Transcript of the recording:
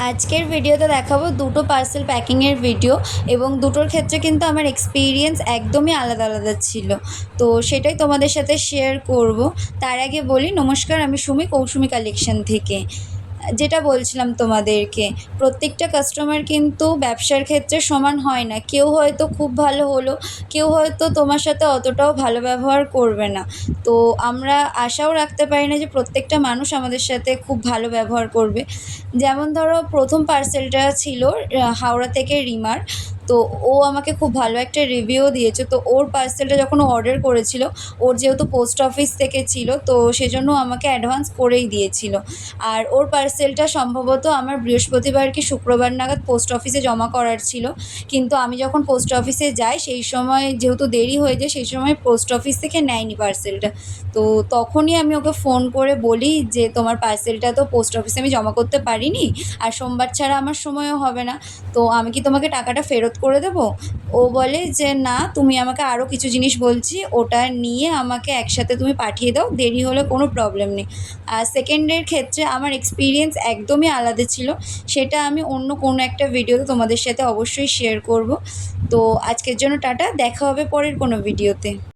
আজকের ভিডিওতে দেখাবো দুটো পার্সেল প্যাকিংয়ের ভিডিও এবং দুটোর ক্ষেত্রে কিন্তু আমার এক্সপিরিয়েন্স একদমই আলাদা আলাদা ছিল। তো সেটাই তোমাদের সাথে শেয়ার করব। তার আগে বলি, নমস্কার, আমি সুমি, কৌসুমি কালেকশন থেকে। যেটা বলছিলাম তোমাদেরকে, প্রত্যেকটা কাস্টমার কিন্তু ব্যবসার ক্ষেত্রে সমান হয় না। কেউ হয়তো খুব ভালো হলো, কেউ হয়তো তোমার সাথে অতটাও ভালো ব্যবহার করবে না। তো আমরা আশাও রাখতে পারি না যে প্রত্যেকটা মানুষ আমাদের সাথে খুব ভালো ব্যবহার করবে। যেমন ধরো, প্রথম পার্সেলটা ছিল হাওড়া থেকে রিমার। তো ও আমাকে খুব ভালো একটা রিভিউ দিয়েছে। তো ওর পার্সেলটা যখন ও অর্ডার করেছিল, ওর যেহেতু পোস্ট অফিস থেকে ছিল, তো সেজন্য আমাকে অ্যাডভান্স করেই দিয়েছিল। আর ওর পার্সেলটা সম্ভবত আমার বৃহস্পতিবার কি শুক্রবার নাগাদ পোস্ট অফিসে জমা করার ছিল। কিন্তু আমি যখন পোস্ট অফিসে যাই, সেই সময় যেহেতু দেরি হয়ে যায়, সেই সময় পোস্ট অফিস থেকে নেয়নি পার্সেলটা। তো তখনই আমি ওকে ফোন করে বলি যে তোমার পার্সেলটা তো পোস্ট অফিসে আমি জমা করতে পারিনি, আর সোমবার ছাড়া আমার সময়ও হবে না, তো আমি কি তোমাকে টাকাটা ফেরত করে দেবো? ও বলে যে না, তুমি আমাকে আরও কিছু জিনিস বলছি, ওটা নিয়ে আমাকে একসাথে তুমি পাঠিয়ে দাও, দেরি হলে কোনো প্রবলেম নেই। আর সেকেন্ডের ক্ষেত্রে আমার এক্সপিরিয়েন্স একদমই আলাদা ছিল। সেটা আমি অন্য কোনো একটা ভিডিওতে তোমাদের সাথে অবশ্যই শেয়ার করব। তো আজকের জন্য টাটা, দেখা হবে পরের কোনো ভিডিওতে।